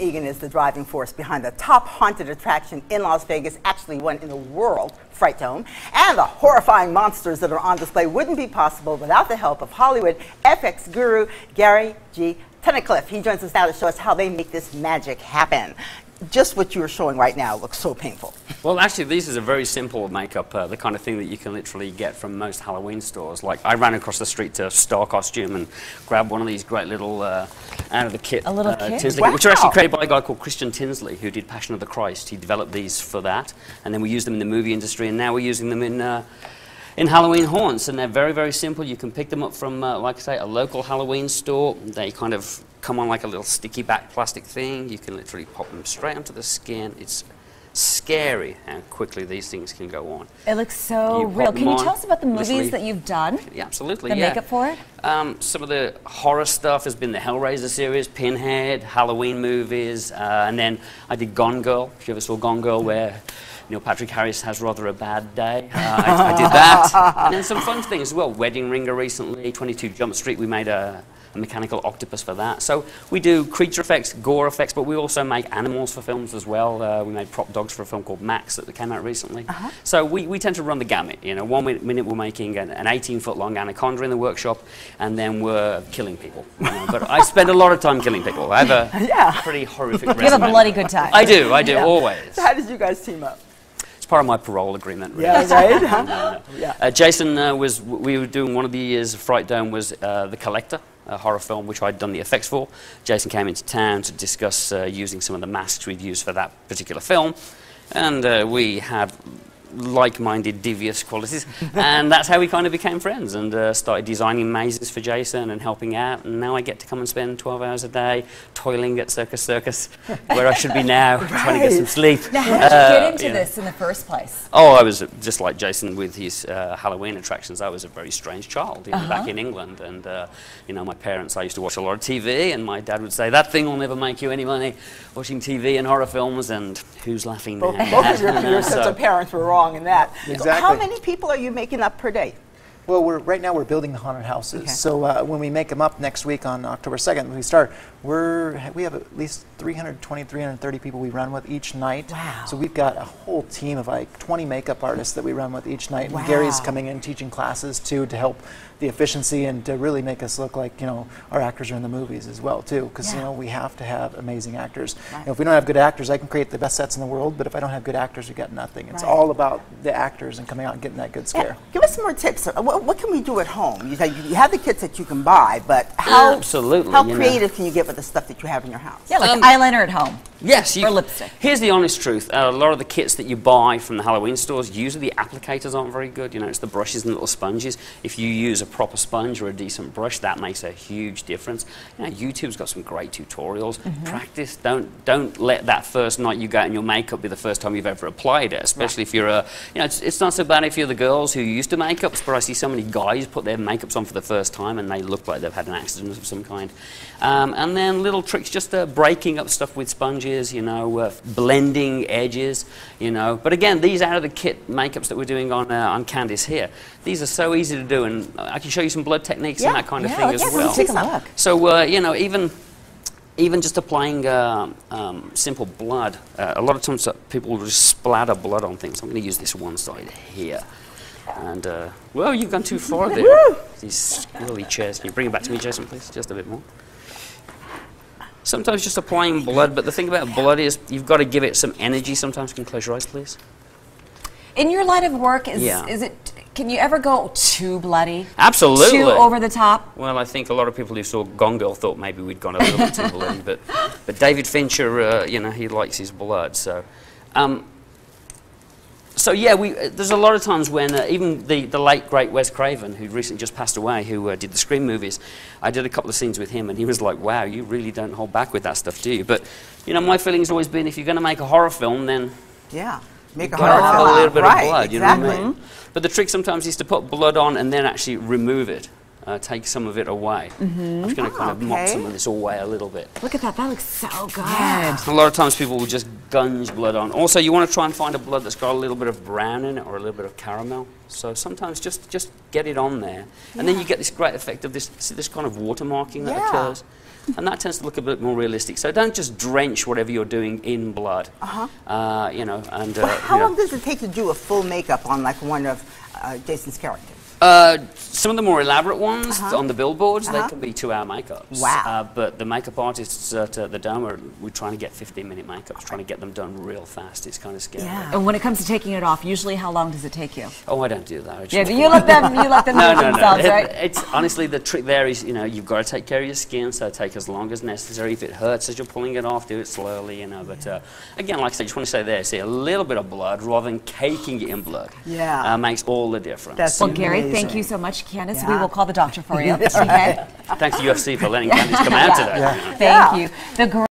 Egan is the driving force behind the top haunted attraction in Las Vegas, actually one in the world, Fright Dome. And the horrifying monsters that are on display wouldn't be possible without the help of Hollywood FX guru Gary G. Tunnicliffe. He joins us now to show us how they make this magic happen. Just what you're showing right now looks so painful. Well, actually, these is a very simple makeup, the kind of thing that you can literally get from most Halloween stores. Like, I ran across the street to Star Costume and grabbed one of these great little, out of the kit. A little kit? Tinsley, wow. Which are actually created by a guy called Christian Tinsley, who did Passion of the Christ. He developed these for that, and then we used them in the movie industry, and now we're using them in Halloween haunts, and they're very, very simple. You can pick them up from, like I say, a local Halloween store. They kind of come on like a little sticky back plastic thing. You can literally pop them straight onto the skin. It's scary how quickly these things can go on. It looks so real. Can you tell us about the movies that you've done? Yeah, absolutely. The makeup for it? Some of the horror stuff has been the Hellraiser series, Pinhead, Halloween movies, and then I did Gone Girl, if you ever saw Gone Girl, where Neil Patrick Harris has rather a bad day. I did that. And then some fun things as well. Wedding Ringer recently, 22 Jump Street, we made a mechanical octopus for that. So we do creature effects, gore effects, but we also make animals for films as well. We made prop dogs for a film called Max that came out recently. So we tend to run the gamut. You know, one minute we're making an 18-foot long anaconda in the workshop, and then we're killing people. You know? But I spend a lot of time killing people. I have a pretty horrific resume. You have a bloody good time. I do, always. So how did you guys team up? Part of my parole agreement, really. Yeah, right? Yeah. Jason we were doing one of the years of Fright Dome was The Collector, a horror film which I'd done the effects for. Jason came into town to discuss using some of the masks we'd used for that particular film, and we had like-minded, devious qualities, and that's how we kind of became friends and started designing mazes for Jason and helping out, and now I get to come and spend 12 hours a day toiling at Circus, where I should be now, trying to get some sleep. Now, how did you get into this in the first place? Oh, I was just like Jason with his Halloween attractions. I was a very strange child, you know, back in England, and you know, my parents, I used to watch a lot of TV, and my dad would say, that thing will never make you any money, watching TV and horror films, and who's laughing now? Both of your sets of parents were wrong in that. Exactly. How many people are you making up per day? Well, right now we're building the haunted houses. Okay. So when we make them up next week on October 2nd, when we start, we have at least 320, 330 people we run with each night. Wow. So we've got a whole team of like 20 makeup artists that we run with each night. Wow. And Gary's coming in teaching classes too to help the efficiency and to really make us look like, you know, our actors are in the movies as well too, because you know, we have to have amazing actors. Right. You know, if we don't have good actors, I can create the best sets in the world, but if I don't have good actors, we got nothing. It's all about the actors and coming out and getting that good scare. Give us some more tips. What can we do at home? You have the kits that you can buy, but how creative can you get with the stuff that you have in your house? Yeah, like eyeliner at home. Yes. Or lipstick. Here's the honest truth. A lot of the kits that you buy from the Halloween stores, usually the applicators aren't very good. You know, it's the brushes and little sponges. If you use a proper sponge or a decent brush, that makes a huge difference. You know, YouTube's got some great tutorials. Practice. Don't let that first night you go out in your makeup be the first time you've ever applied it, especially if you're a, you know, it's not so bad if you're the girls who used to makeups, but I see so many guys put their makeups on for the first time and they look like they've had an accident of some kind. And then little tricks, just breaking up stuff with sponges, you know, blending edges, you know. But again, these out of the kit makeups that we're doing on Candice here, these are so easy to do, and I can show you some blood techniques and that kind of thing as well. Take a look. So, you know, even just applying simple blood, a lot of times people will just splatter blood on things. I'm going to use this one side here. And, well, you've gone too far there. These squirrely chairs. Can you bring it back to me, Jason, please? Just a bit more. Sometimes just applying blood, but the thing about blood is you've got to give it some energy. Sometimes, can you close your eyes, please? In your line of work, can you ever go too bloody? Absolutely. Too over the top? Well, I think a lot of people who saw Gone Girl thought maybe we'd gone a little bit too bloody, but David Fincher, you know, he likes his blood, so. So yeah, there's a lot of times when even the late great Wes Craven, who recently just passed away, who did the Scream movies, I did a couple of scenes with him, and he was like, "Wow, you really don't hold back with that stuff, do you?" But you know, my feeling's always been, if you're going to make a horror film, then make a horror film. Have a little bit of blood, you know what I mean? Exactly. But the trick sometimes is to put blood on and then actually remove it. Take some of it away. I'm just going to kind of mop some of this away a little bit. Look at that, that looks so good. Yeah. A lot of times people will just gunge blood on. Also, you want to try and find a blood that's got a little bit of brown in it or a little bit of caramel. So sometimes just get it on there. And then you get this great effect of this kind of watermarking that occurs. and that tends to look a bit more realistic. So don't just drench whatever you're doing in blood. You know, and how long does it take to do a full makeup on like one of Jason's characters? Some of the more elaborate ones on the billboards, they can be 2-hour makeups. Wow. But the makeup artists at the Dome, we're trying to get 15-minute makeups, trying to get them done real fast. It's kind of scary. Yeah. And when it comes to taking it off, usually how long does it take you? Oh, I don't do that. I just Yeah, you let them do themselves, right? It's honestly, the trick there is, you know, you've got to take care of your skin, so take as long as necessary. If it hurts as you're pulling it off, do it slowly, you know. But again, like I said, I just want to say there, see, a little bit of blood rather than caking it in blood makes all the difference. That's well, Gary, thank you so much. Candace, we will call the doctor for you. Okay? Thanks to UFC for letting Candace come out today. Thank you. The